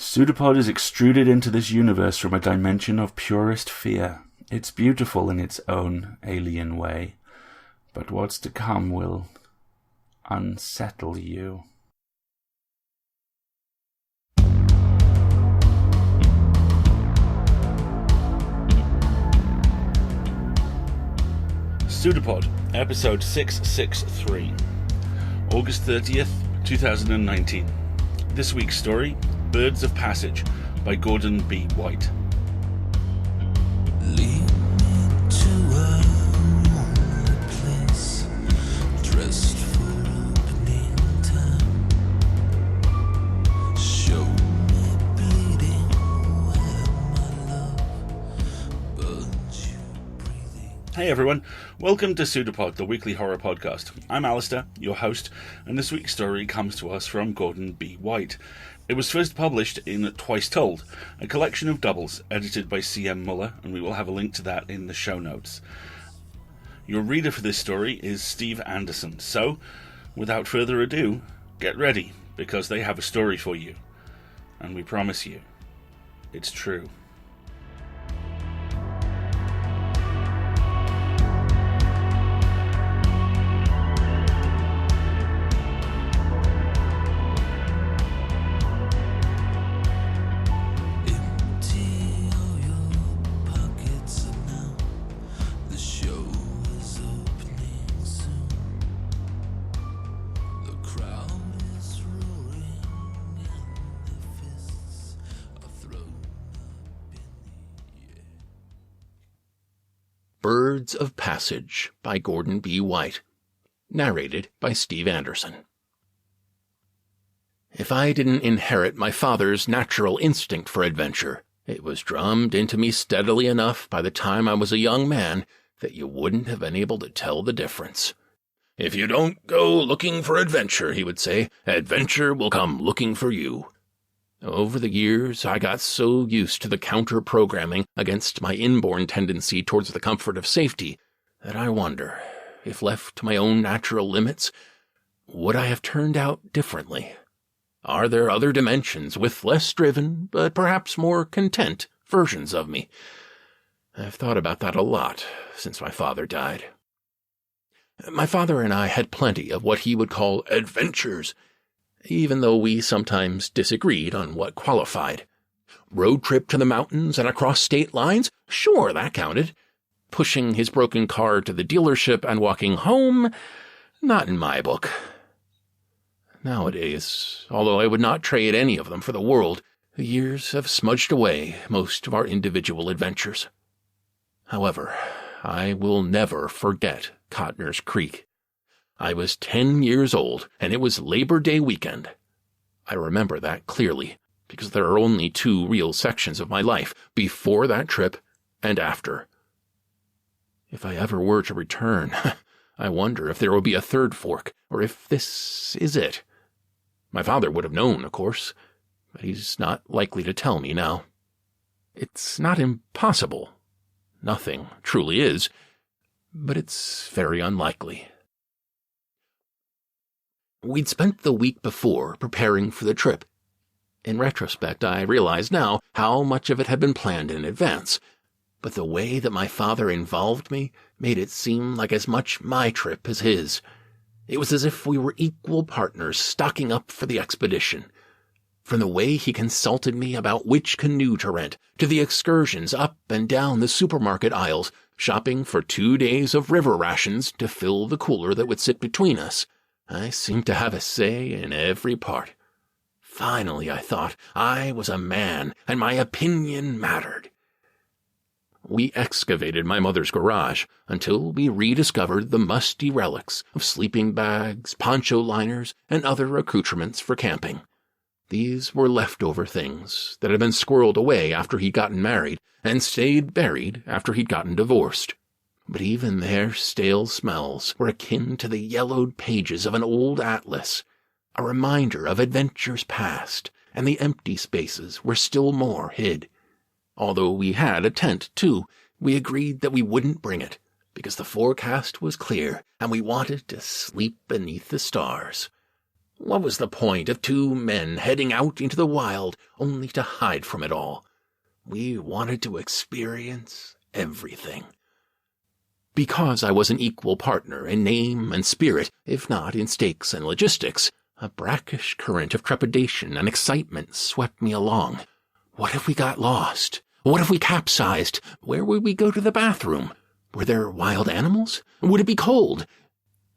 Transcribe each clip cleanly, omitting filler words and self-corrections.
Pseudopod is extruded into this universe from a dimension of purest fear. It's beautiful in its own alien way, but what's to come will unsettle you. Pseudopod, episode 663, August 30th, 2019. This week's story, Birds of Passage, by Gordon B. White. Lead me to a lonely place, dressed for opening time. Show me bleeding where my love burns you breathing. Hey everyone, welcome to Pseudopod, the weekly horror podcast. I'm Alistair, your host, and this week's story comes to us from Gordon B. White. It was first published in Twice Told, a collection of doubles edited by C.M. Muller, and we will have a link to that in the show notes. Your reader for this story is Steve Anderson, so, without further ado, get ready, because they have a story for you. And we promise you, it's true. Birds of Passage by Gordon B. White. Narrated by Steve Anderson. If I didn't inherit my father's natural instinct for adventure, it was drummed into me steadily enough by the time I was a young man that you wouldn't have been able to tell the difference. If you don't go looking for adventure, he would say, adventure will come looking for you. Over the years, I got so used to the counter-programming against my inborn tendency towards the comfort of safety that I wonder, if left to my own natural limits, would I have turned out differently? Are there other dimensions with less driven, but perhaps more content, versions of me? I've thought about that a lot since my father died. My father and I had plenty of what he would call adventures, even though we sometimes disagreed on what qualified. Road trip to the mountains and across state lines? Sure, that counted. Pushing his broken car to the dealership and walking home? Not in my book. Nowadays, although I would not trade any of them for the world, the years have smudged away most of our individual adventures. However, I will never forget Cotner's Creek. I was 10 years old, and it was Labor Day weekend. I remember that clearly, because there are only two real sections of my life, before that trip and after. If I ever were to return, I wonder if there will be a third fork, or if this is it. My father would have known, of course, but he's not likely to tell me now. It's not impossible. Nothing truly is, but it's very unlikely. We'd spent the week before preparing for the trip. In retrospect, I realize now how much of it had been planned in advance, but the way that my father involved me made it seem like as much my trip as his. It was as if we were equal partners stocking up for the expedition. From the way he consulted me about which canoe to rent, to the excursions up and down the supermarket aisles, shopping for 2 days of river rations to fill the cooler that would sit between us, I seemed to have a say in every part. Finally, I thought, I was a man, and my opinion mattered. We excavated my mother's garage until we rediscovered the musty relics of sleeping bags, poncho liners, and other accoutrements for camping. These were leftover things that had been squirreled away after he'd gotten married and stayed buried after he'd gotten divorced. But even their stale smells were akin to the yellowed pages of an old atlas, a reminder of adventures past and the empty spaces where still more hid. Although we had a tent, too, we agreed that we wouldn't bring it, because the forecast was clear and we wanted to sleep beneath the stars. What was the point of two men heading out into the wild only to hide from it all? We wanted to experience everything. Because I was an equal partner in name and spirit, if not in stakes and logistics, a brackish current of trepidation and excitement swept me along. What if we got lost? What if we capsized? Where would we go to the bathroom? Were there wild animals? Would it be cold?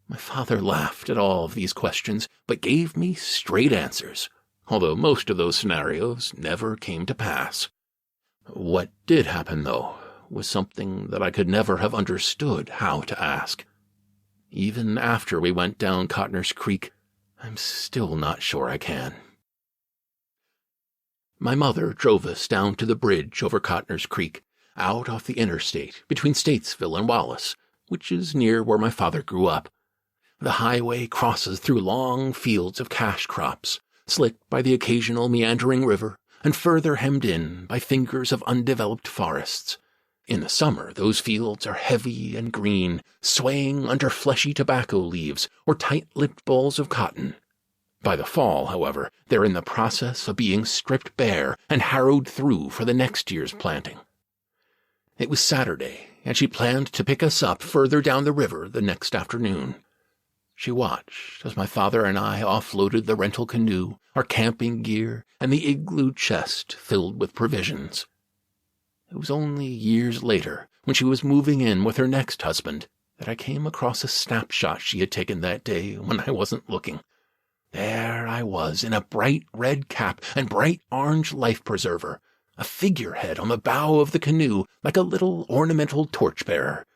My father laughed at all of these questions, but gave me straight answers, although most of those scenarios never came to pass. What did happen, though, was something that I could never have understood how to ask. Even after we went down Cotner's Creek, I'm still not sure I can. My mother drove us down to the bridge over Cotner's Creek, out off the interstate between Statesville and Wallace, which is near where my father grew up. The highway crosses through long fields of cash crops, slit by the occasional meandering river, and further hemmed in by fingers of undeveloped forests. In the summer, those fields are heavy and green, swaying under fleshy tobacco leaves or tight-lipped balls of cotton. By the fall, however, they're in the process of being stripped bare and harrowed through for the next year's planting. It was Saturday, and she planned to pick us up further down the river the next afternoon. She watched as my father and I offloaded the rental canoe, our camping gear, and the igloo chest filled with provisions. It was only years later, when she was moving in with her next husband, that I came across a snapshot she had taken that day when I wasn't looking. There I was in a bright red cap and bright orange life preserver, a figurehead on the bow of the canoe like a little ornamental torchbearer.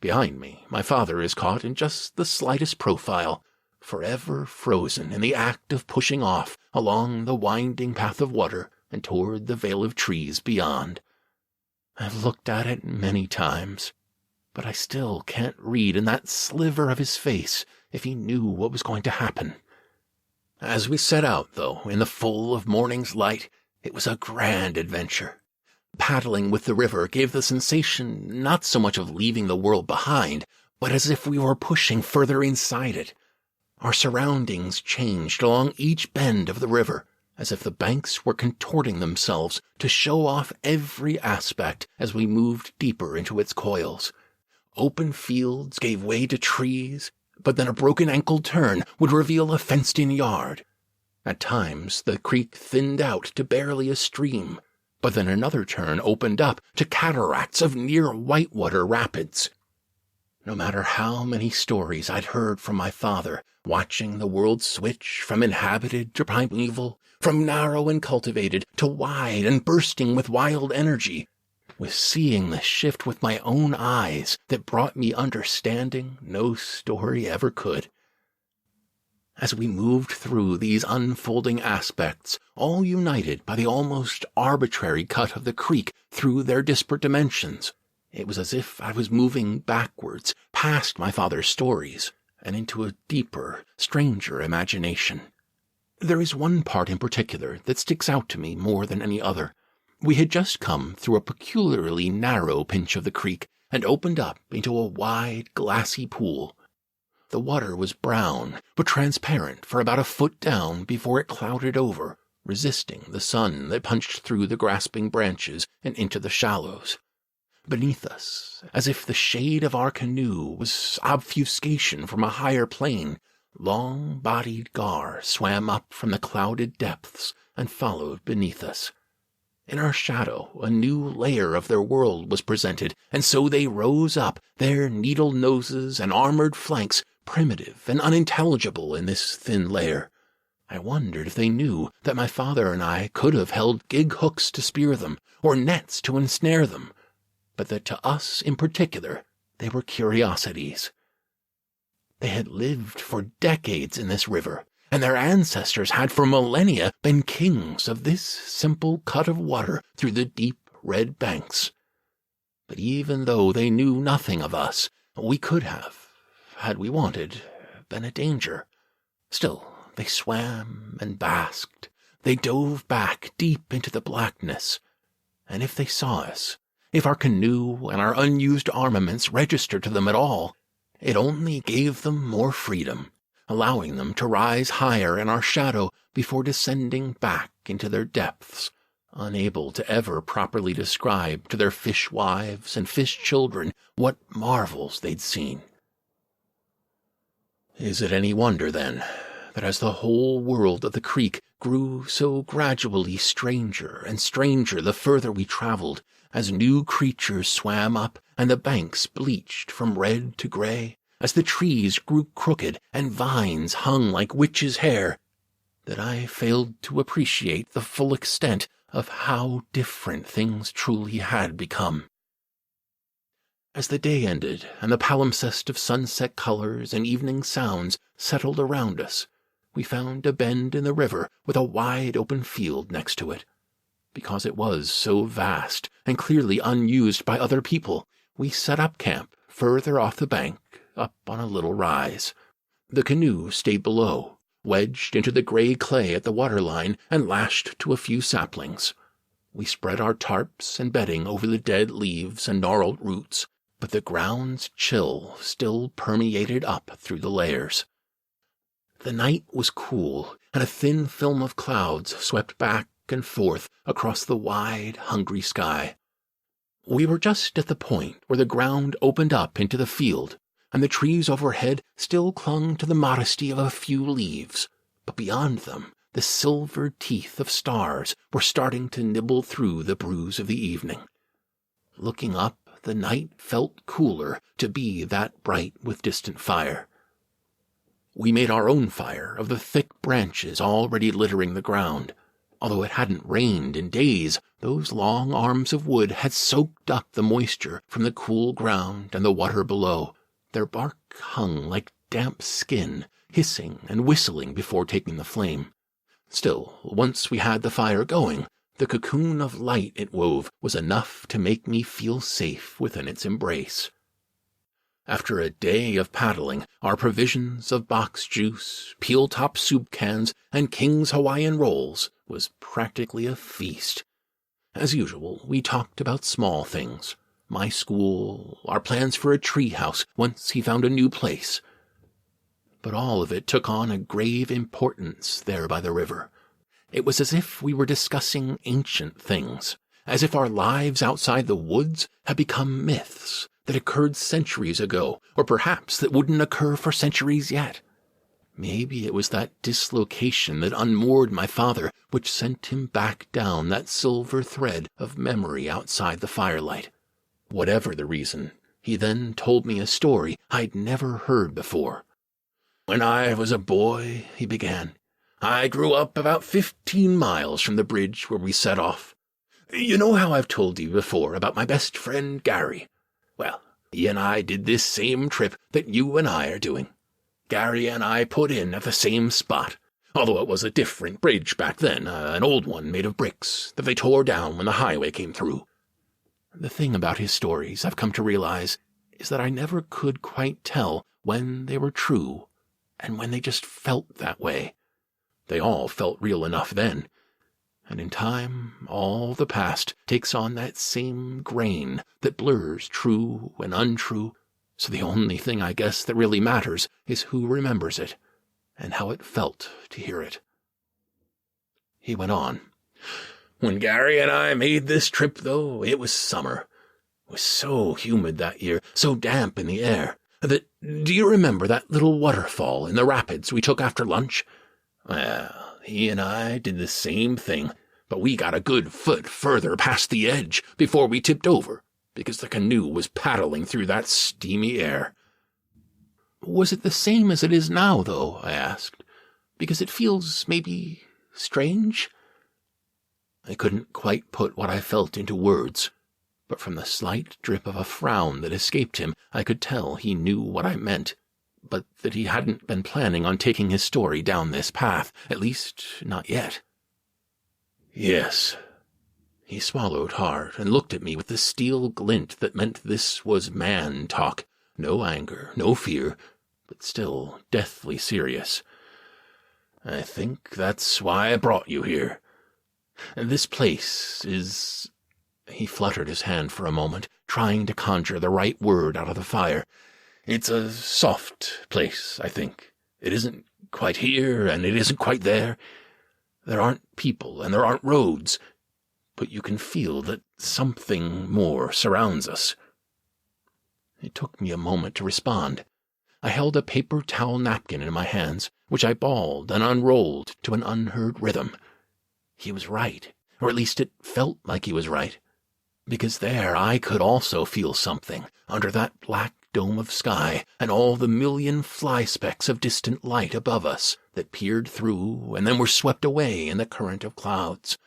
Behind me, my father is caught in just the slightest profile, forever frozen in the act of pushing off along the winding path of water and toward the veil of trees beyond. I've looked at it many times, but I still can't read in that sliver of his face if he knew what was going to happen. As we set out, though, in the full of morning's light, it was a grand adventure. Paddling with the river gave the sensation not so much of leaving the world behind, but as if we were pushing further inside it. Our surroundings changed along each bend of the river, as if the banks were contorting themselves to show off every aspect as we moved deeper into its coils. Open fields gave way to trees, but then a broken-ankle turn would reveal a fenced-in yard. At times, the creek thinned out to barely a stream, but then another turn opened up to cataracts of near whitewater rapids. No matter how many stories I'd heard from my father, watching the world switch from inhabited to primeval, from narrow and cultivated to wide and bursting with wild energy, was seeing the shift with my own eyes that brought me understanding no story ever could. As we moved through these unfolding aspects, all united by the almost arbitrary cut of the creek through their disparate dimensions, it was as if I was moving backwards past my father's stories and into a deeper, stranger imagination. There is one part in particular that sticks out to me more than any other. We had just come through a peculiarly narrow pinch of the creek and opened up into a wide, glassy pool. The water was brown, but transparent for about a foot down before it clouded over, resisting the sun that punched through the grasping branches and into the shallows. Beneath us, as if the shade of our canoe was obfuscation from a higher plane, long-bodied gar swam up from the clouded depths and followed beneath us. In our shadow, a new layer of their world was presented, and so they rose up, their needle noses and armored flanks primitive and unintelligible in this thin layer. I wondered if they knew that my father and I could have held gig hooks to spear them, or nets to ensnare them, but that to us in particular they were curiosities. They had lived for decades in this river, and their ancestors had for millennia been kings of this simple cut of water through the deep red banks. But even though they knew nothing of us, we could have, had we wanted, been a danger. Still, they swam and basked. They dove back deep into the blackness. And if they saw us, if our canoe and our unused armaments registered to them at all, it only gave them more freedom, allowing them to rise higher in our shadow before descending back into their depths, unable to ever properly describe to their fish wives and fish children what marvels they'd seen. Is it any wonder, then, that as the whole world of the creek grew so gradually stranger and stranger the further we traveled, as new creatures swam up and the banks bleached from red to gray, as the trees grew crooked and vines hung like witches' hair, that I failed to appreciate the full extent of how different things truly had become. As the day ended and the palimpsest of sunset colors and evening sounds settled around us, we found a bend in the river with a wide open field next to it. Because it was so vast and clearly unused by other people, we set up camp further off the bank, up on a little rise. The canoe stayed below, wedged into the gray clay at the waterline and lashed to a few saplings. We spread our tarps and bedding over the dead leaves and gnarled roots, but the ground's chill still permeated up through the layers. The night was cool, and a thin film of clouds swept back and forth across the wide, hungry sky. We were just at the point where the ground opened up into the field, and the trees overhead still clung to the modesty of a few leaves, but beyond them the silver teeth of stars were starting to nibble through the bruise of the evening. Looking up, the night felt cooler to be that bright with distant fire. We made our own fire of the thick branches already littering the ground. Although it hadn't rained in days, those long arms of wood had soaked up the moisture from the cool ground and the water below. Their bark hung like damp skin, hissing and whistling before taking the flame. Still, once we had the fire going, the cocoon of light it wove was enough to make me feel safe within its embrace. After a day of paddling, our provisions of box juice, peel-top soup cans, and King's Hawaiian rolls was practically a feast. As usual, we talked about small things. My school, our plans for a treehouse once he found a new place. But all of it took on a grave importance there by the river. It was as if we were discussing ancient things, as if our lives outside the woods had become myths that occurred centuries ago, or perhaps that wouldn't occur for centuries yet. Maybe it was that dislocation that unmoored my father which sent him back down that silver thread of memory outside the firelight. Whatever the reason, he then told me a story I'd never heard before. "When I was a boy," he began, "I grew up about 15 miles from the bridge where we set off. You know how I've told you before about my best friend Gary? Well, he and I did this same trip that you and I are doing. Gary and I put in at the same spot, although it was a different bridge back then, an old one made of bricks that they tore down when the highway came through." The thing about his stories, I've come to realize, is that I never could quite tell when they were true and when they just felt that way. They all felt real enough then. And in time, all the past takes on that same grain that blurs true and untrue, so the only thing I guess that really matters is who remembers it, and how it felt to hear it. He went on. "When Gary and I made this trip, though, it was summer. It was so humid that year, so damp in the air, that, do you remember that little waterfall in the rapids we took after lunch? Well, he and I did the same thing, but we got a good foot further past the edge before we tipped over, because the canoe was paddling through that steamy air." "Was it the same as it is now, though?" I asked. "Because it feels, maybe, strange?" I couldn't quite put what I felt into words, but from the slight drip of a frown that escaped him, I could tell he knew what I meant, but that he hadn't been planning on taking his story down this path, at least not yet. "Yes." He swallowed hard and looked at me with the steel glint that meant this was man talk, no anger, no fear, but still deathly serious. "I think that's why I brought you here. This place is—" He fluttered his hand for a moment, trying to conjure the right word out of the fire. "It's a soft place, I think. It isn't quite here, and it isn't quite there. There aren't people, and there aren't roads, but you can feel that something more surrounds us. It took me a moment to respond. I held a paper towel napkin in my hands, which I balled and unrolled to an unheard rhythm. He was right, or at least it felt like he was right, because there I could also feel something under that black dome of sky and all the million fly specks of distant light above us that peered through and then were swept away in the current of clouds.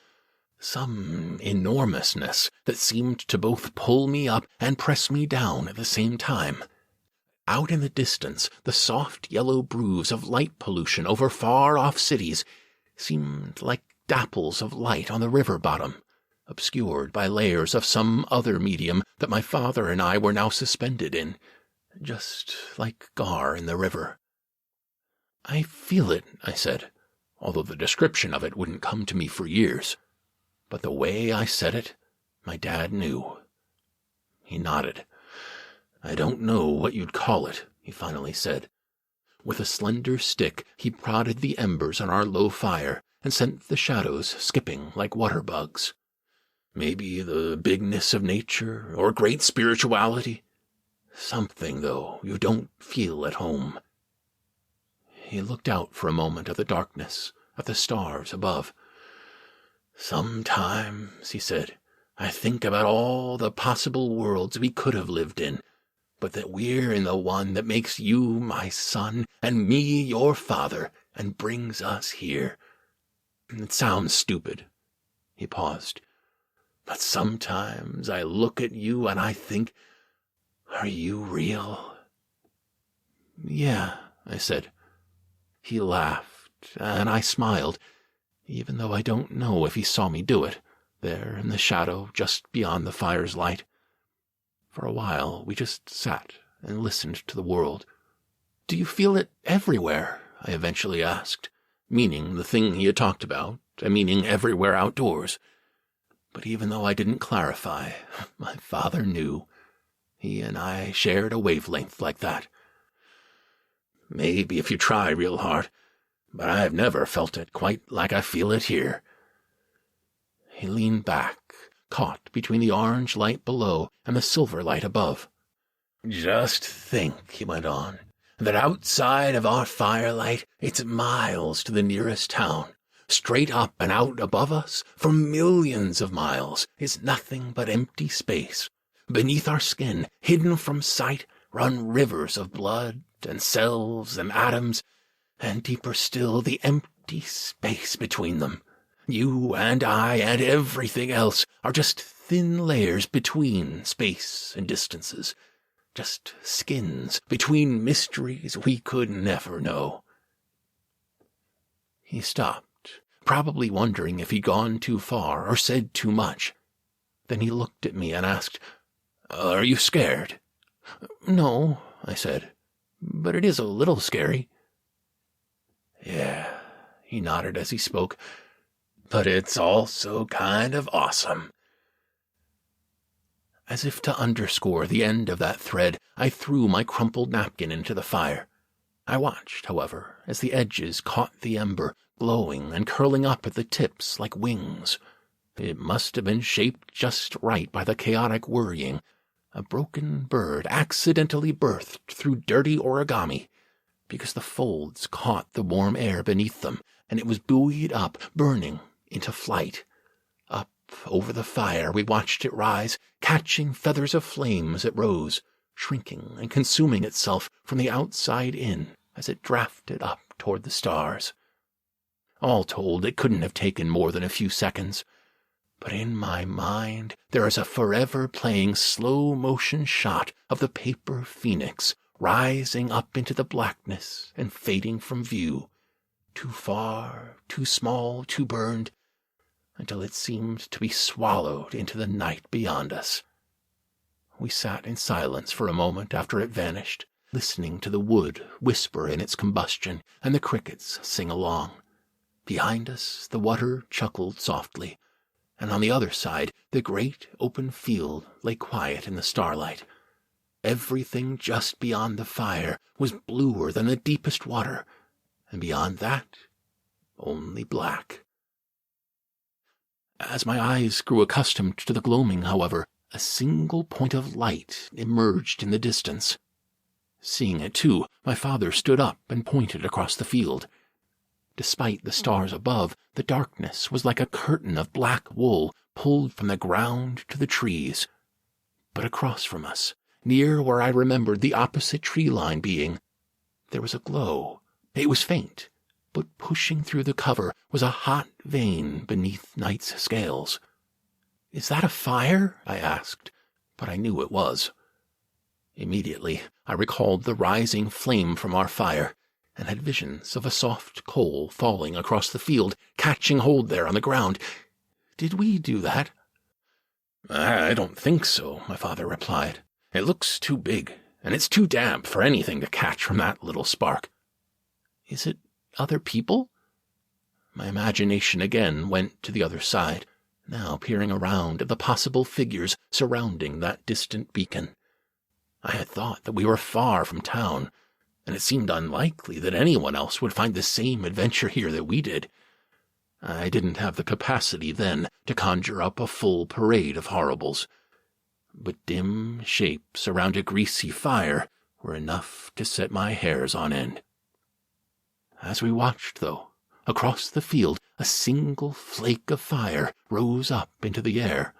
Some enormousness that seemed to both pull me up and press me down at the same time. Out in the distance, the soft yellow bruise of light pollution over far-off cities seemed like dapples of light on the river bottom, obscured by layers of some other medium that my father and I were now suspended in, just like Gar in the river. I feel it, I said, although the description of it wouldn't come to me for years. But the way I said it, my dad knew. He nodded. I don't know what you'd call it, he finally said. With a slender stick, he prodded the embers on our low fire and sent the shadows skipping like water bugs. Maybe the bigness of nature or great spirituality. Something, though, you don't feel at home. He looked out for a moment at the darkness, at the stars above. Sometimes, he said, I think about all the possible worlds we could have lived in, but that we're in the one that makes you my son and me your father and brings us here. It sounds stupid. He paused. But sometimes I look at you and I think, are you real? Yeah, I said. He laughed, and I smiled, even though I don't know if he saw me do it, there in the shadow just beyond the fire's light. For a while we just sat and listened to the world. Do you feel it everywhere? I eventually asked, meaning the thing he had talked about, and meaning everywhere outdoors. But even though I didn't clarify, my father knew. He and I shared a wavelength like that. Maybe if you try real hard, but I've never felt it quite like I feel it here. He leaned back, caught between the orange light below and the silver light above. Just think, he went on, that outside of our firelight, it's miles to the nearest town. Straight up and out above us, for millions of miles, is nothing but empty space. Beneath our skin, hidden from sight, run rivers of blood and cells and atoms, and deeper still, the empty space between them. You and I and everything else are just thin layers between space and distances, just skins between mysteries we could never know. He stopped, probably wondering if he'd gone too far or said too much. Then he looked at me and asked, Are you scared? No, I said, but it is a little scary. Yeah, he nodded as he spoke, but it's also kind of awesome. As if to underscore the end of that thread, I threw my crumpled napkin into the fire. I watched, however, as the edges caught the ember, glowing and curling up at the tips like wings. It must have been shaped just right by the chaotic worrying. A broken bird accidentally birthed through dirty origami, because the folds caught the warm air beneath them, and it was buoyed up, burning, into flight. Up over the fire we watched it rise, catching feathers of flame as it rose, shrinking and consuming itself from the outside in as it drafted up toward the stars. All told, it couldn't have taken more than a few seconds. But in my mind there is a forever playing slow-motion shot of the paper phoenix rising up into the blackness and fading from view, too far, too small, too burned, until it seemed to be swallowed into the night beyond us. We sat in silence for a moment after it vanished, listening to the wood whisper in its combustion and the crickets sing along. Behind us the water chuckled softly, and on the other side the great open field lay quiet in the starlight. Everything just beyond the fire was bluer than the deepest water, and beyond that, only black. As my eyes grew accustomed to the gloaming, however, a single point of light emerged in the distance. Seeing it too, my father stood up and pointed across the field. Despite the stars above, the darkness was like a curtain of black wool pulled from the ground to the trees. But across from us, near where I remembered the opposite tree line being, there was a glow. It was faint, but pushing through the cover was a hot vein beneath night's scales. "Is that a fire?" I asked, but I knew it was. Immediately, I recalled the rising flame from our fire, and had visions of a soft coal falling across the field, catching hold there on the ground. "Did we do that?" "I don't think so," my father replied. "It looks too big, and it's too damp for anything to catch from that little spark." "Is it other people?" My imagination again went to the other side, now peering around at the possible figures surrounding that distant beacon. I had thought that we were far from town, and it seemed unlikely that anyone else would find the same adventure here that we did. I didn't have the capacity then to conjure up a full parade of horribles, but dim shapes around a greasy fire were enough to set my hairs on end. As we watched, though, across the field a single flake of fire rose up into the air.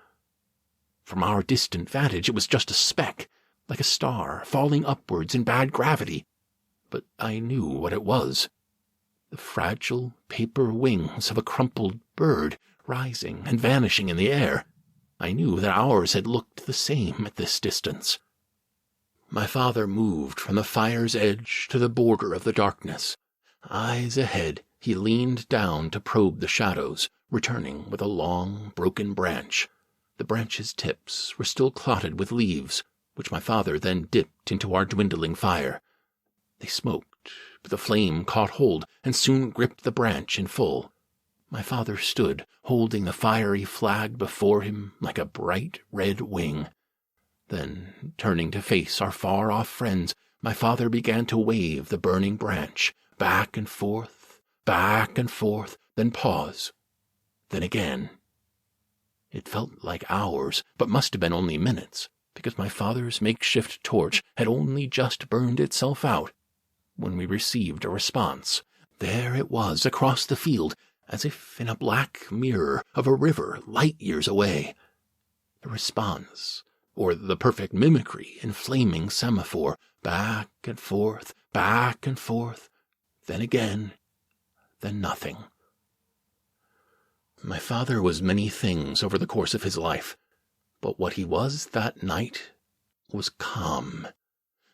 From our distant vantage it was just a speck, like a star falling upwards in bad gravity, but I knew what it was. The fragile paper wings of a crumpled bird rising and vanishing in the air. I knew that ours had looked the same at this distance. My father moved from the fire's edge to the border of the darkness. Eyes ahead, he leaned down to probe the shadows, returning with a long, broken branch. The branch's tips were still clotted with leaves, which my father then dipped into our dwindling fire. They smoked, but the flame caught hold and soon gripped the branch in full. My father stood, holding the fiery flag before him like a bright red wing. Then, turning to face our far-off friends, my father began to wave the burning branch, back and forth, then pause, then again. It felt like hours, but must have been only minutes, because my father's makeshift torch had only just burned itself out when we received a response. There it was across the field, as if in a black mirror of a river light years away. The response, or the perfect mimicry in flaming semaphore, back and forth, then again, then nothing. My father was many things over the course of his life, but what he was that night was calm.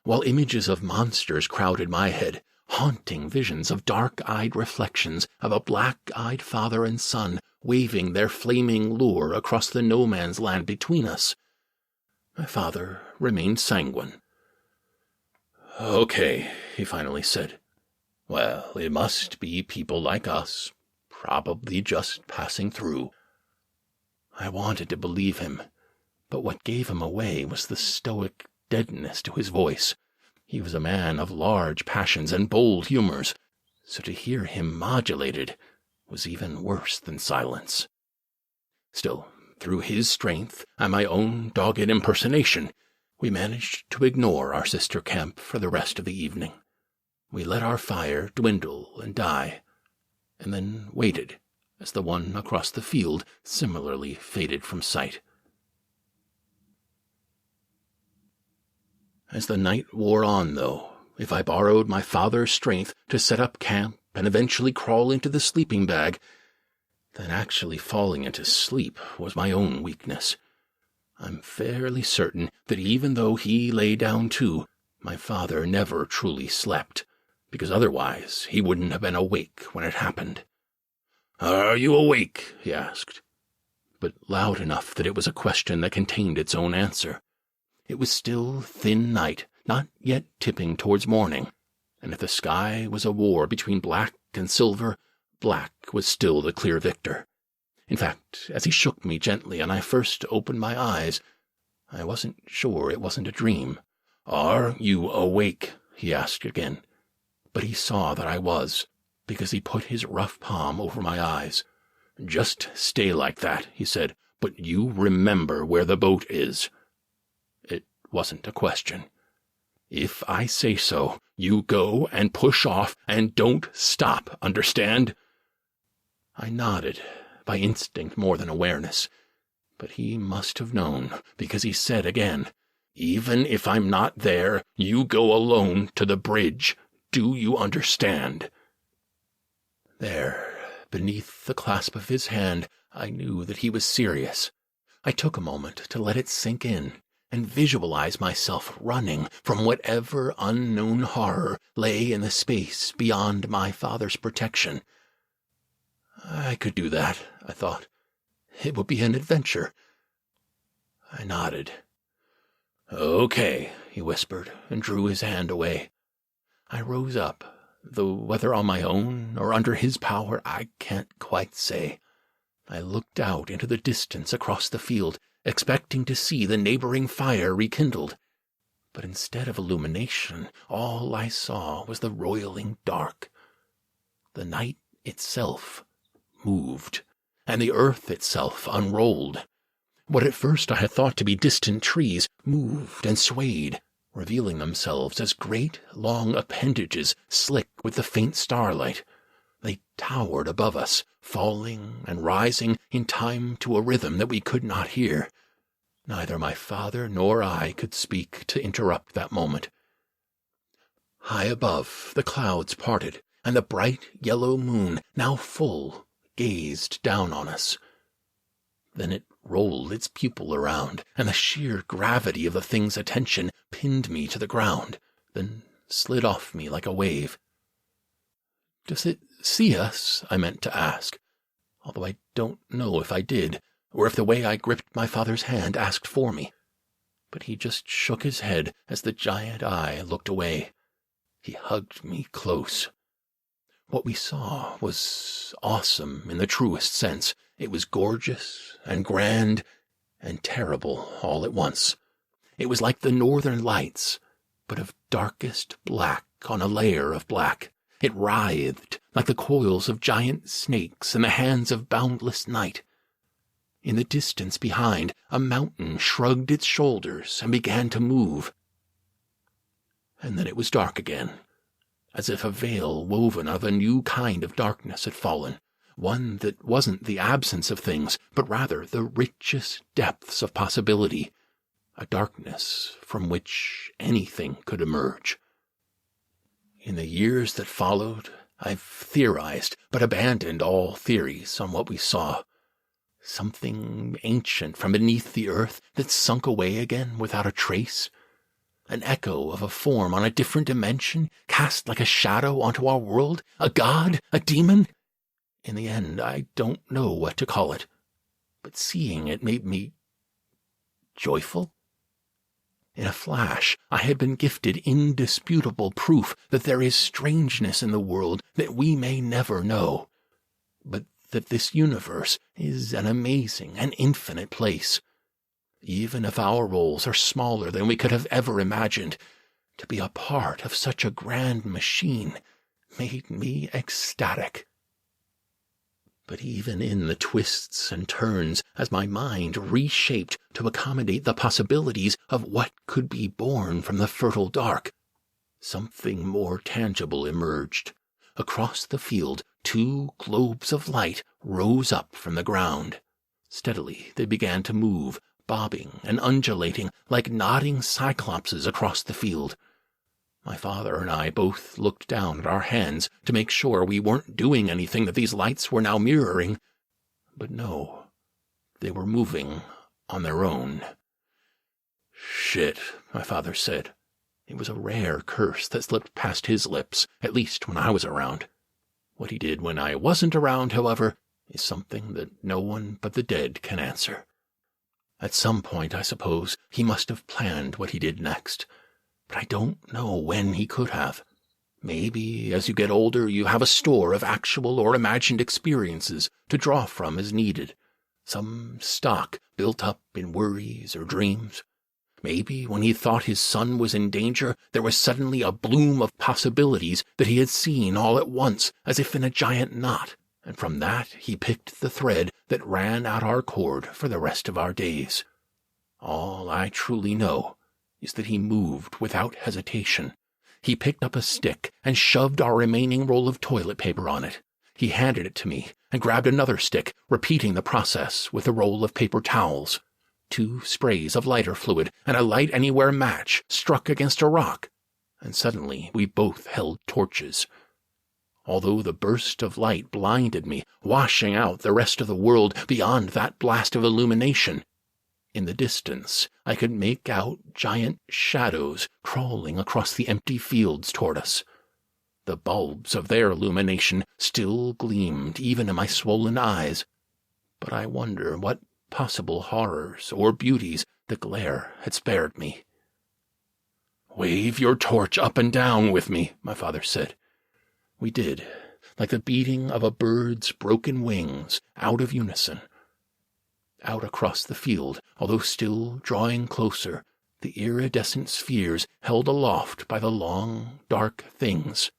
While images of monsters crowded my head, haunting visions of dark-eyed reflections of a black-eyed father and son waving their flaming lure across the no-man's land between us, my father remained sanguine. "Okay," he finally said. "Well, it must be people like us, probably just passing through." I wanted to believe him, but what gave him away was the stoic deadness to his voice. He was a man of large passions and bold humors, so to hear him modulated was even worse than silence. Still, through his strength and my own dogged impersonation, we managed to ignore our sister camp for the rest of the evening. We let our fire dwindle and die, and then waited as the one across the field similarly faded from sight. As the night wore on, though, if I borrowed my father's strength to set up camp and eventually crawl into the sleeping bag, then actually falling into sleep was my own weakness. I'm fairly certain that even though he lay down too, my father never truly slept, because otherwise he wouldn't have been awake when it happened. "Are you awake?" he asked, but loud enough that it was a question that contained its own answer. It was still thin night, not yet tipping towards morning, and if the sky was a war between black and silver, black was still the clear victor. In fact, as he shook me gently and I first opened my eyes, I wasn't sure it wasn't a dream. "Are you awake?" he asked again, but he saw that I was, because he put his rough palm over my eyes. "Just stay like that," he said, "but you remember where the boat is." It wasn't a question. "If I say so, you go and push off and don't stop, understand?" I nodded, by instinct more than awareness, but he must have known, because he said again, "Even if I'm not there, you go alone to the bridge. Do you understand?" There, beneath the clasp of his hand, I knew that he was serious. I took a moment to let it sink in and visualize myself running from whatever unknown horror lay in the space beyond my father's protection. I could do that, I thought. It would be an adventure. I nodded. "Okay," he whispered, and drew his hand away. I rose up, though whether on my own or under his power I can't quite say. I looked out into the distance across the field, expecting to see the neighboring fire rekindled. But instead of illumination, all I saw was the roiling dark. The night itself moved, and the earth itself unrolled. What at first I had thought to be distant trees moved and swayed, revealing themselves as great, long appendages slick with the faint starlight. They towered above us, falling and rising in time to a rhythm that we could not hear. Neither my father nor I could speak to interrupt that moment. High above, the clouds parted, and the bright yellow moon, now full, gazed down on us. Then it rolled its pupil around, and the sheer gravity of the thing's attention pinned me to the ground, then slid off me like a wave. "Does it see us?" I meant to ask, although I don't know if I did, or if the way I gripped my father's hand asked for me. But he just shook his head as the giant eye looked away. He hugged me close. What we saw was awesome in the truest sense. It was gorgeous and grand and terrible all at once. It was like the northern lights, but of darkest black on a layer of black. It writhed like the coils of giant snakes in the hands of boundless night. In the distance behind, a mountain shrugged its shoulders and began to move. And then it was dark again, as if a veil woven of a new kind of darkness had fallen, one that wasn't the absence of things, but rather the richest depths of possibility, a darkness from which anything could emerge. In the years that followed, I've theorized, but abandoned all theories on what we saw. Something ancient from beneath the earth that sunk away again without a trace. An echo of a form on a different dimension, cast like a shadow onto our world. A god? A demon? In the end, I don't know what to call it, but seeing it made me joyful. In a flash, I had been gifted indisputable proof that there is strangeness in the world that we may never know, but that this universe is an amazing and infinite place. Even if our roles are smaller than we could have ever imagined, to be a part of such a grand machine made me ecstatic. But even in the twists and turns, as my mind reshaped to accommodate the possibilities of what could be born from the fertile dark, something more tangible emerged. Across the field, 2 globes of light rose up from the ground. Steadily they began to move, bobbing and undulating like nodding cyclopses across the field. My father and I both looked down at our hands to make sure we weren't doing anything that these lights were now mirroring. But no, they were moving on their own. "Shit," my father said. It was a rare curse that slipped past his lips, at least when I was around. What he did when I wasn't around, however, is something that no one but the dead can answer. At some point, I suppose, he must have planned what he did next. But I don't know when he could have. Maybe as you get older you have a store of actual or imagined experiences to draw from as needed, some stock built up in worries or dreams. Maybe when he thought his son was in danger, there was suddenly a bloom of possibilities that he had seen all at once, as if in a giant knot, and from that he picked the thread that ran out our cord for the rest of our days. All I truly know is that he moved without hesitation. He picked up a stick and shoved our remaining roll of toilet paper on it. He handed it to me and grabbed another stick, repeating the process with a roll of paper towels. 2 sprays of lighter fluid and a light anywhere match struck against a rock, and suddenly we both held torches. Although the burst of light blinded me, washing out the rest of the world beyond that blast of illumination, in the distance I could make out giant shadows crawling across the empty fields toward us. The bulbs of their illumination still gleamed even in my swollen eyes, but I wonder what possible horrors or beauties the glare had spared me. "Wave your torch up and down with me," my father said. We did, like the beating of a bird's broken wings, out of unison. Out across the field, although still drawing closer, the iridescent spheres held aloft by the long, dark things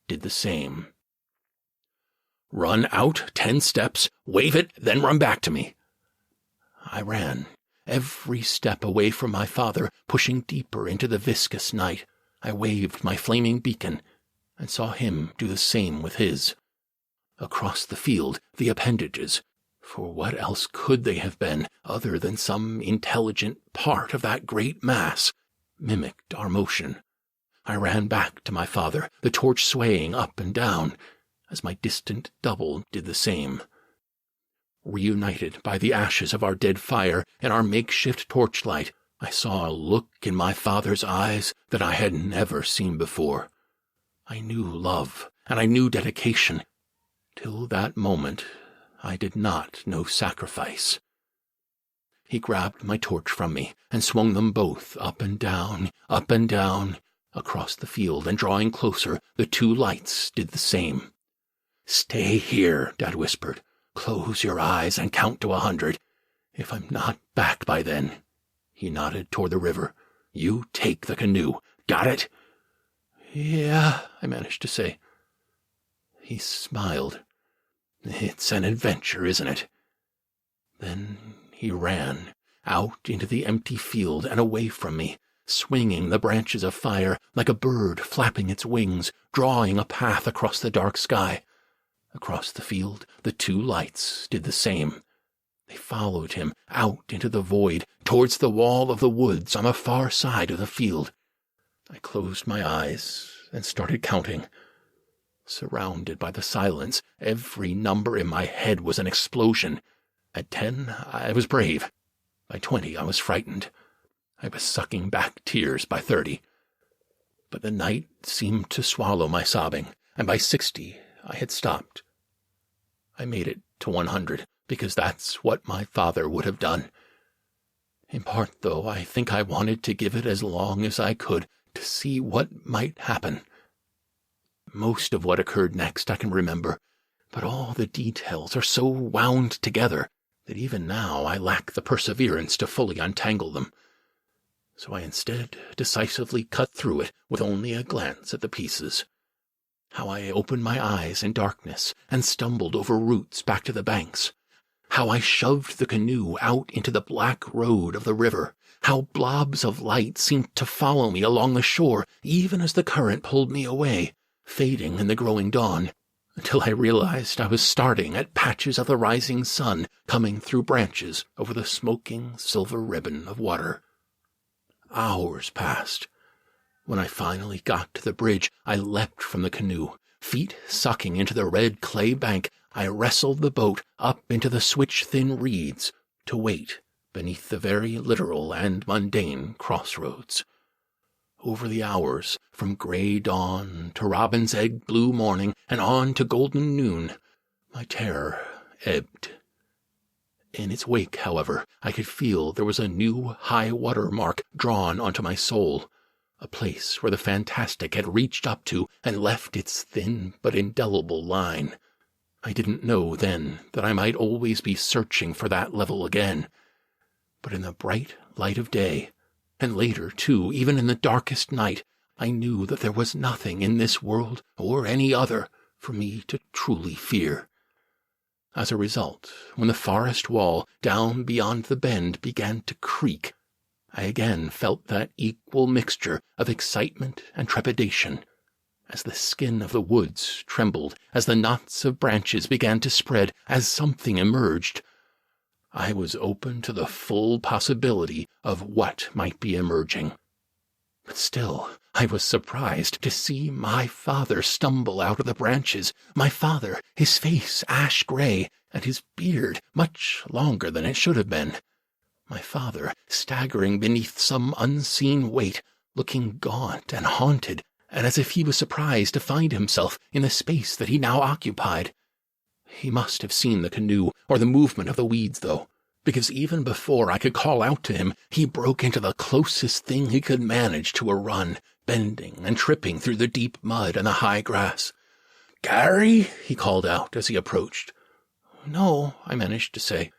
did the same. "Run out 10 steps, wave it, then run back to me." I ran, every step away from my father, pushing deeper into the viscous night. I waved my flaming beacon, and saw him do the same with his. Across the field, the appendages, for what else could they have been other than some intelligent part of that great mass, mimicked our motion. I ran back to my father, the torch swaying up and down, as my distant double did the same. Reunited by the ashes of our dead fire and our makeshift torchlight, I saw a look in my father's eyes that I had never seen before. I knew love, and I knew dedication. Till that moment, I did not know sacrifice. He grabbed my torch from me and swung them both up and down, across the field, and drawing closer, the 2 lights did the same. "Stay here," Dad whispered. "Close your eyes and count to 100. If I'm not back by then," he nodded toward the river, "you take the canoe. Got it?" "Yeah," I managed to say. He smiled. "It's an adventure, isn't it?" Then he ran, out into the empty field and away from me, swinging the branches of fire like a bird flapping its wings, drawing a path across the dark sky. Across the field, the 2 lights did the same. They followed him out into the void, towards the wall of the woods on the far side of the field. I closed my eyes and started counting. Surrounded by the silence, every number in my head was an explosion. At 10, I was brave. By 20, I was frightened. I was sucking back tears by 30. But the night seemed to swallow my sobbing, and by 60, I had stopped. I made it to 100, because that's what my father would have done. In part, though, I think I wanted to give it as long as I could to see what might happen. Most of what occurred next I can remember, but all the details are so wound together that even now I lack the perseverance to fully untangle them. So I instead decisively cut through it with only a glance at the pieces. How I opened my eyes in darkness and stumbled over roots back to the banks. How I shoved the canoe out into the black road of the river. How blobs of light seemed to follow me along the shore even as the current pulled me away, fading in the growing dawn, until I realized I was starting at patches of the rising sun coming through branches over the smoking silver ribbon of water. Hours passed. When I finally got to the bridge, I leapt from the canoe. Feet sucking into the red clay bank, I wrestled the boat up into the switch-thin reeds to wait beneath the very literal and mundane crossroads. Over the hours, from gray dawn to robin's egg blue morning and on to golden noon, my terror ebbed. In its wake, however, I could feel there was a new high-water mark drawn onto my soul, a place where the fantastic had reached up to and left its thin but indelible line. I didn't know then that I might always be searching for that level again, but in the bright light of day, and later, too, even in the darkest night, I knew that there was nothing in this world, or any other, for me to truly fear. As a result, when the forest wall down beyond the bend began to creak, I again felt that equal mixture of excitement and trepidation, as the skin of the woods trembled, as the knots of branches began to spread, as something emerged. I was open to the full possibility of what might be emerging. But still, I was surprised to see my father stumble out of the branches. My father, his face ash-gray, and his beard much longer than it should have been. My father, staggering beneath some unseen weight, looking gaunt and haunted, and as if he was surprised to find himself in the space that he now occupied. He must have seen the canoe or the movement of the weeds, though, because even before I could call out to him, he broke into the closest thing he could manage to a run, bending and tripping through the deep mud and the high grass. "Gary?" he called out as he approached. "No," I managed to say.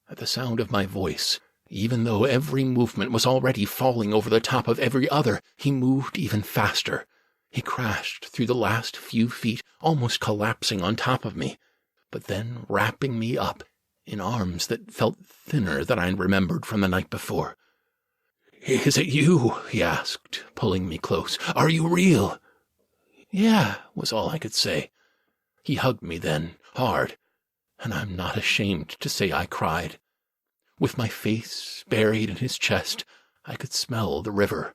At the sound of my voice, even though every movement was already falling over the top of every other, he moved even faster. He crashed through the last few feet, almost collapsing on top of me, but then wrapping me up in arms that felt thinner than I remembered from the night before. "Is it you?" he asked, pulling me close. "Are you real?" "Yeah," was all I could say. He hugged me then, hard, and I'm not ashamed to say I cried. With my face buried in his chest, I could smell the river,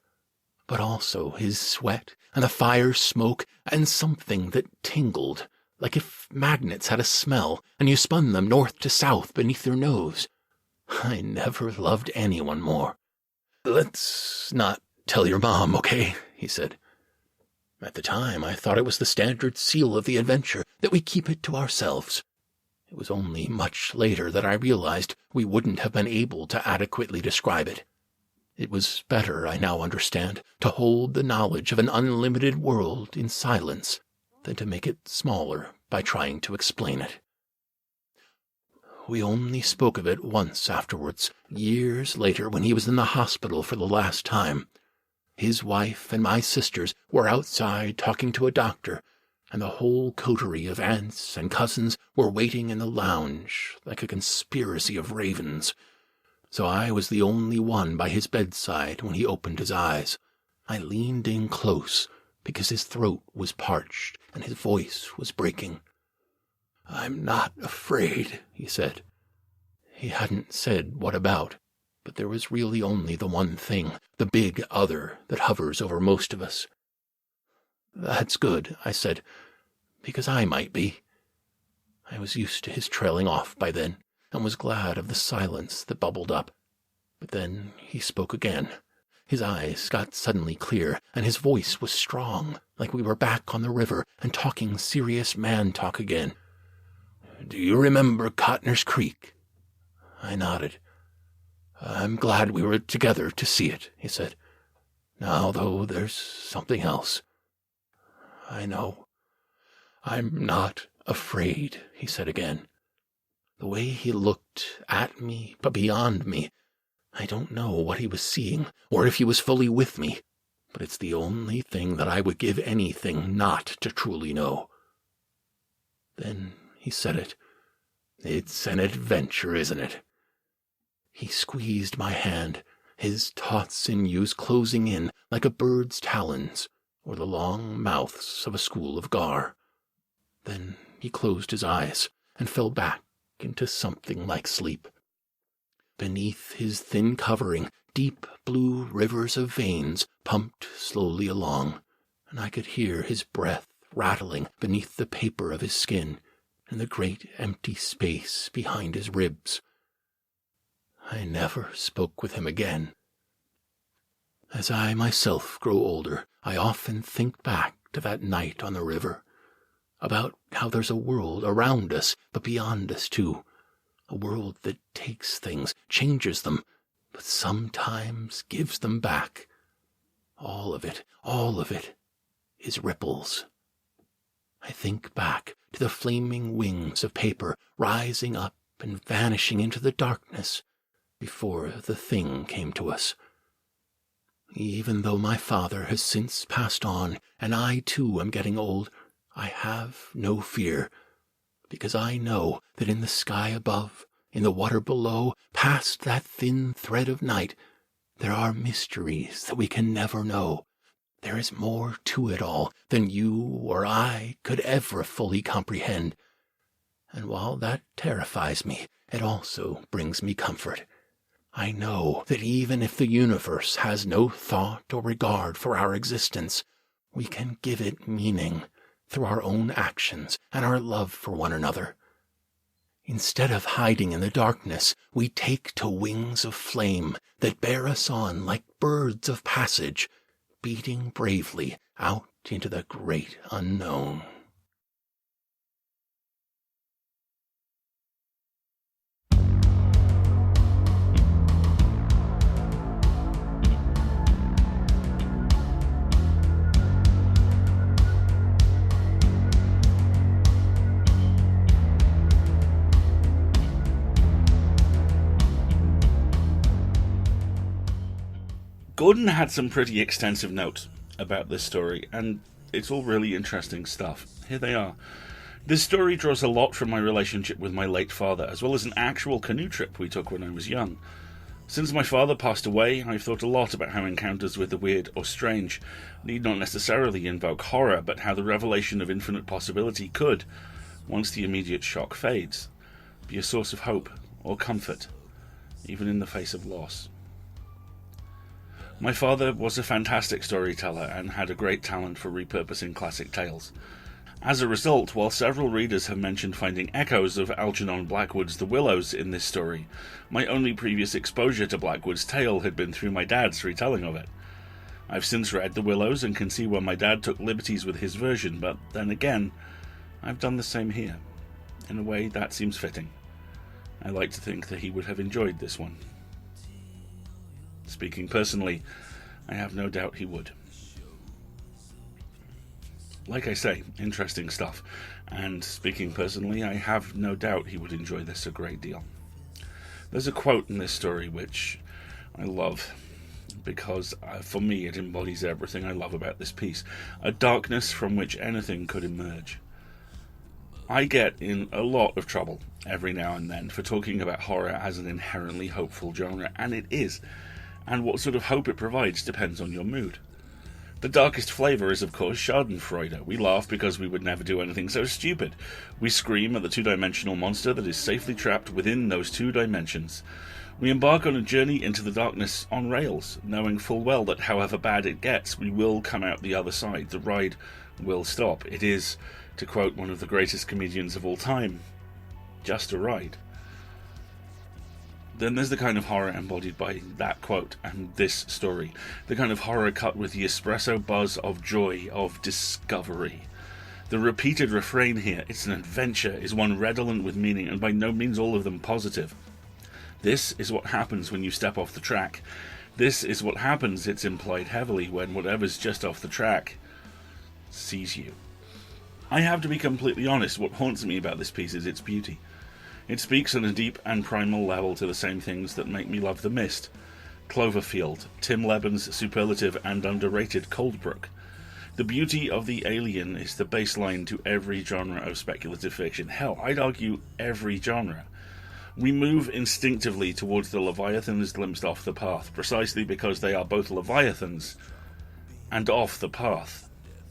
but also his sweat and the fire's smoke and something that tingled, like if magnets had a smell and you spun them north to south beneath their nose. I never loved anyone more. "Let's not tell your mom, okay?" he said. At the time, I thought it was the standard seal of the adventure that we keep it to ourselves. It was only much later that I realized we wouldn't have been able to adequately describe it. It was better, I now understand, to hold the knowledge of an unlimited world in silence than to make it smaller by trying to explain it. We only spoke of it once afterwards, years later when he was in the hospital for the last time. His wife and my sisters were outside talking to a doctor, and the whole coterie of aunts and cousins were waiting in the lounge like a conspiracy of ravens. So I was the only one by his bedside when he opened his eyes. I leaned in close because his throat was parched and his voice was breaking. "I'm not afraid," he said. He hadn't said what about, but there was really only the one thing, the big other that hovers over most of us. "That's good," I said, "because I might be." I was used to his trailing off by then, and was glad of the silence that bubbled up. But then he spoke again. His eyes got suddenly clear, and his voice was strong, like we were back on the river and talking serious man talk again. "Do you remember Cotner's Creek?" I nodded. "I'm glad we were together to see it," he said. "Now, though, there's something else." "I know. I'm not afraid," he said again. The way he looked at me, but beyond me, I don't know what he was seeing, or if he was fully with me, but it's the only thing that I would give anything not to truly know. Then he said it. "It's an adventure, isn't it?" He squeezed my hand, his taut sinews closing in like a bird's talons or the long mouths of a school of gar. Then he closed his eyes and fell back into something like sleep. Beneath his thin covering, deep blue rivers of veins pumped slowly along, and I could hear his breath rattling beneath the paper of his skin and the great empty space behind his ribs. I never spoke with him again. As I myself grow older, I often think back to that night on the river, about how there's a world around us, but beyond us too, a world that takes things, changes them, but sometimes gives them back. All of it is ripples. I think back to the flaming wings of paper rising up and vanishing into the darkness before the thing came to us. Even though my father has since passed on, and I too am getting old, I have no fear, because I know that in the sky above, in the water below, past that thin thread of night, there are mysteries that we can never know. There is more to it all than you or I could ever fully comprehend. And while that terrifies me, it also brings me comfort. I know that even if the universe has no thought or regard for our existence, we can give it meaning through our own actions and our love for one another. Instead of hiding in the darkness, we take to wings of flame that bear us on like birds of passage, beating bravely out into the great unknown. Gordon had some pretty extensive notes about this story, and it's all really interesting stuff. Here they are. This story draws a lot from my relationship with my late father, as well as an actual canoe trip we took when I was young. Since my father passed away, I've thought a lot about how encounters with the weird or strange need not necessarily invoke horror, but how the revelation of infinite possibility could, once the immediate shock fades, be a source of hope or comfort, even in the face of loss. My father was a fantastic storyteller and had a great talent for repurposing classic tales. As a result, while several readers have mentioned finding echoes of Algernon Blackwood's The Willows in this story, my only previous exposure to Blackwood's tale had been through my dad's retelling of it. I've since read The Willows and can see where my dad took liberties with his version, but then again, I've done the same here. In a way, that seems fitting. I like to think that he would have enjoyed this one. Speaking personally, I have no doubt he would. Like I say, interesting stuff, and speaking personally, I have no doubt he would enjoy this a great deal. There's a quote in this story which I love, because for me it embodies everything I love about this piece. A darkness from which anything could emerge. I get in a lot of trouble every now and then for talking about horror as an inherently hopeful genre, and it is. And what sort of hope it provides depends on your mood. The darkest flavour is, of course, schadenfreude. We laugh because we would never do anything so stupid. We scream at the two-dimensional monster that is safely trapped within those two dimensions. We embark on a journey into the darkness on rails, knowing full well that however bad it gets, we will come out the other side. The ride will stop. It is, to quote one of the greatest comedians of all time, just a ride. Then there's the kind of horror embodied by that quote and this story. The kind of horror cut with the espresso buzz of joy, of discovery. The repeated refrain here, it's an adventure, is one redolent with meaning, and by no means all of them positive. This is what happens when you step off the track. This is what happens, it's implied heavily, when whatever's just off the track sees you. I have to be completely honest, what haunts me about this piece is its beauty. It speaks on a deep and primal level to the same things that make me love The Mist, Cloverfield, Tim Lebbon's superlative and underrated Coldbrook. The beauty of the alien is the baseline to every genre of speculative fiction. Hell, I'd argue every genre. We move instinctively towards the Leviathans glimpsed off the path, precisely because they are both Leviathans and off the path.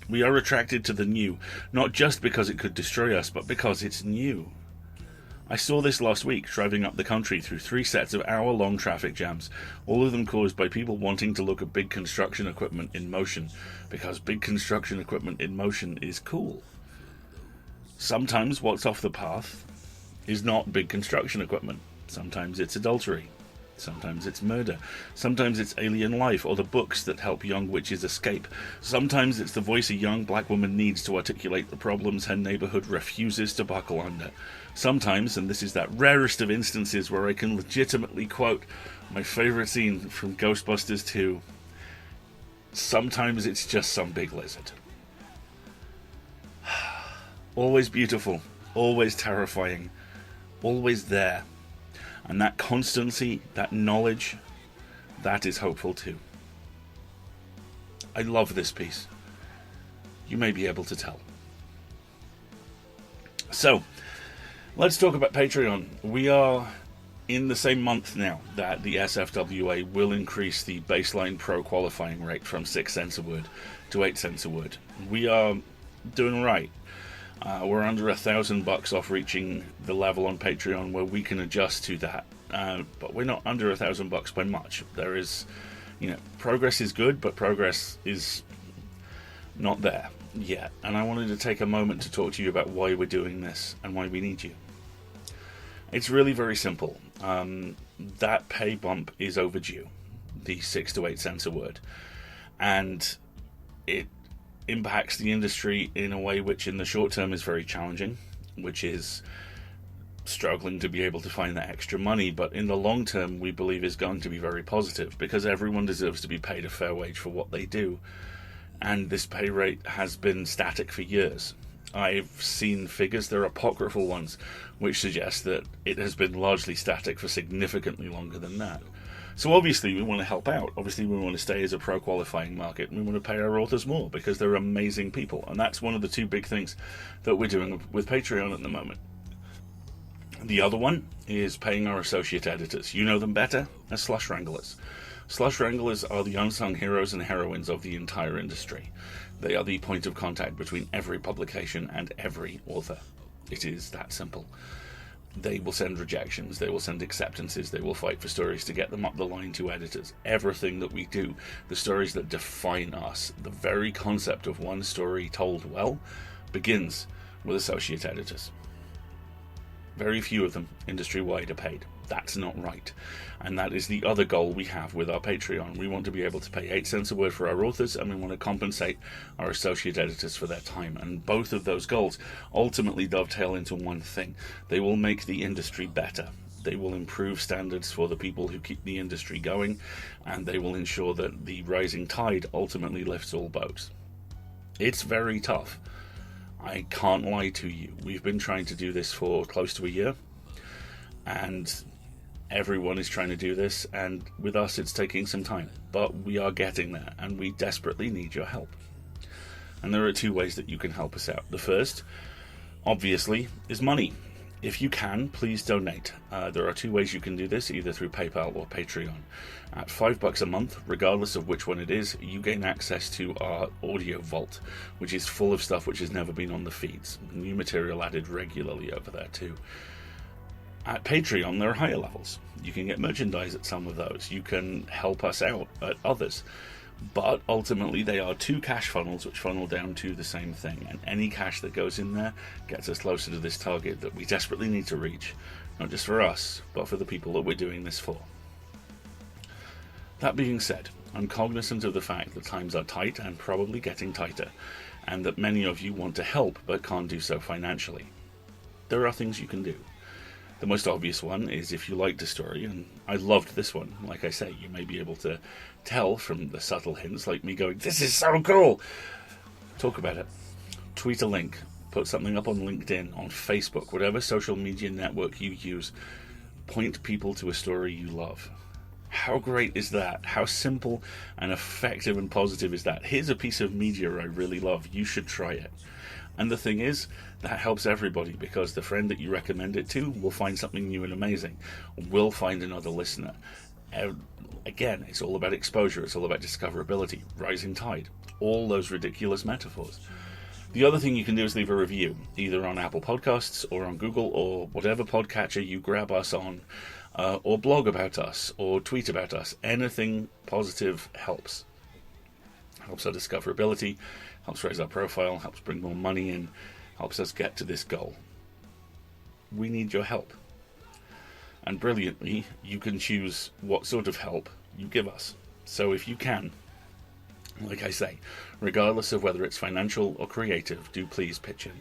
We are attracted to the new, not just because it could destroy us, but because it's new. I saw this last week, driving up the country through 3 sets of hour-long traffic jams, all of them caused by people wanting to look at big construction equipment in motion, because big construction equipment in motion is cool. Sometimes what's off the path is not big construction equipment. Sometimes it's adultery. Sometimes it's murder. Sometimes it's alien life, or the books that help young witches escape. Sometimes it's the voice a young black woman needs to articulate the problems her neighborhood refuses to buckle under. Sometimes, and this is that rarest of instances where I can legitimately quote my favorite scene from Ghostbusters 2, sometimes it's just some big lizard. Always beautiful, always terrifying, always there. And that constancy, that knowledge, that is hopeful too. I love this piece. You may be able to tell. So, let's talk about Patreon. We are in the same month now that the SFWA will increase the baseline pro qualifying rate from 6 cents a word to 8 cents a word. We are doing right. We're under $1,000 off reaching the level on Patreon where we can adjust to that. But we're not under $1,000 by much. There is, progress is good, but progress is not there yet. And I wanted to take a moment to talk to you about why we're doing this and why we need you. It's really very simple. That pay bump is overdue, the 6 to 8 cents a word. And it impacts the industry in a way which in the short term is very challenging, which is struggling to be able to find that extra money, but in the long term we believe is going to be very positive, because everyone deserves to be paid a fair wage for what they do, and this pay rate has been static for years. I've seen figures, they're apocryphal ones, which suggest that it has been largely static for significantly longer than that. So obviously we want to help out. Obviously we want to stay as a pro-qualifying market, and we want to pay our authors more because they're amazing people. And that's one of the two big things that we're doing with Patreon at the moment. The other one is paying our associate editors. You know them better as Slush Wranglers. Slush Wranglers are the unsung heroes and heroines of the entire industry. They are the point of contact between every publication and every author. It is that simple. They will send rejections, they will send acceptances, they will fight for stories to get them up the line to editors. Everything that we do, the stories that define us, the very concept of one story told well, begins with associate editors. Very few of them, industry-wide, are paid. That's not right. And that is the other goal we have with our Patreon. We want to be able to pay 8 cents a word for our authors, and we want to compensate our associate editors for their time. And both of those goals ultimately dovetail into one thing. They will make the industry better. They will improve standards for the people who keep the industry going, and they will ensure that the rising tide ultimately lifts all boats. It's very tough. I can't lie to you. We've been trying to do this for close to a year, and everyone is trying to do this, and with us it's taking some time, but we are getting there, and we desperately need your help. And there are two ways that you can help us out. The first, obviously, is money. If you can, please donate. There are two ways you can do this, either through PayPal or Patreon. At $5 a month, regardless of which one it is, you gain access to our audio vault, which is full of stuff which has never been on the feeds. New material added regularly over there too. At Patreon, there are higher levels. You can get merchandise at some of those. You can help us out at others. But ultimately, they are two cash funnels which funnel down to the same thing. And any cash that goes in there gets us closer to this target that we desperately need to reach. Not just for us, but for the people that we're doing this for. That being said, I'm cognizant of the fact that times are tight and probably getting tighter, and that many of you want to help but can't do so financially. There are things you can do. The most obvious one is if you liked the story, and I loved this one, like I say, you may be able to tell from the subtle hints, like me going, "This is so cool!" Talk about it. Tweet a link. Put something up on LinkedIn, on Facebook, whatever social media network you use. Point people to a story you love. How great is that? How simple and effective and positive is that? Here's a piece of media I really love. You should try it. And the thing is, that helps everybody, because the friend that you recommend it to will find something new and amazing. Will find another listener. Again, it's all about exposure. It's all about discoverability. Rising tide. All those ridiculous metaphors. The other thing you can do is leave a review, either on Apple Podcasts or on Google or whatever podcatcher you grab us on, or blog about us, or tweet about us. Anything positive helps. Helps our discoverability, helps raise our profile, helps bring more money in, helps us get to this goal. We need your help. And brilliantly, you can choose what sort of help you give us. So if you can, like I say, regardless of whether it's financial or creative, do please pitch in.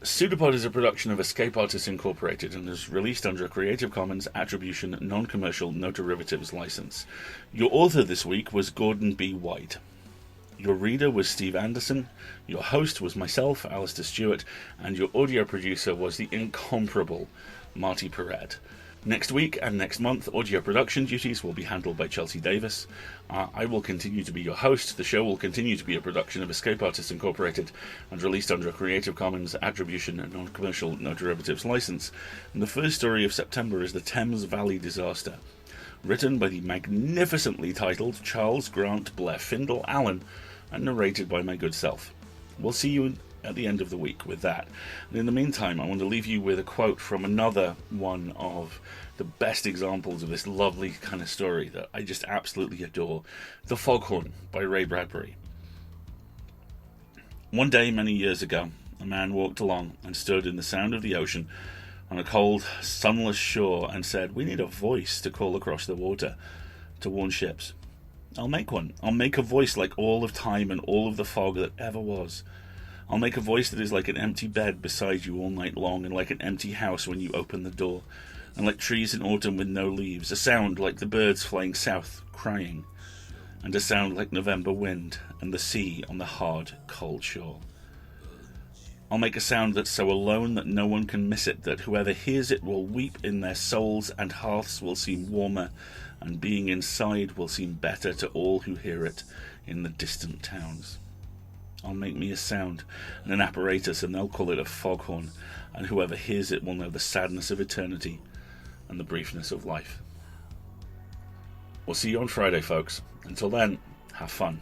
Pseudopod is a production of Escape Artists Incorporated and is released under a Creative Commons Attribution Non-Commercial No Derivatives license. Your author this week was Gordon B. White. Your reader was Steve Anderson. Your host was myself, Alistair Stewart, and your audio producer was the incomparable Marty Perret. Next week and next month, audio production duties will be handled by Chelsea Davis. I will continue to be your host. The show will continue to be a production of Escape Artists Incorporated and released under a Creative Commons Attribution and Non-Commercial No Derivatives license. And the first story of September is the Thames Valley Disaster, written by the magnificently titled Charles Grant Blair Findle Allen and narrated by my good self. We'll see you at the end of the week with that. And in the meantime, I want to leave you with a quote from another one of the best examples of this lovely kind of story that I just absolutely adore. The Foghorn by Ray Bradbury. One day many years ago, a man walked along and stood in the sound of the ocean on a cold, sunless shore and said, "We need a voice to call across the water to warn ships. I'll make one. I'll make a voice like all of time and all of the fog that ever was. I'll make a voice that is like an empty bed beside you all night long, and like an empty house when you open the door, and like trees in autumn with no leaves, a sound like the birds flying south, crying, and a sound like November wind and the sea on the hard, cold shore. I'll make a sound that's so alone that no one can miss it, that whoever hears it will weep in their souls, and hearths will seem warmer, and being inside will seem better to all who hear it in the distant towns. I'll make me a sound and an apparatus, and they'll call it a foghorn, and whoever hears it will know the sadness of eternity and the briefness of life." We'll see you on Friday, folks. Until then, have fun.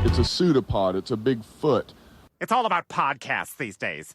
It's a pseudopod. It's a big foot. It's all about podcasts these days.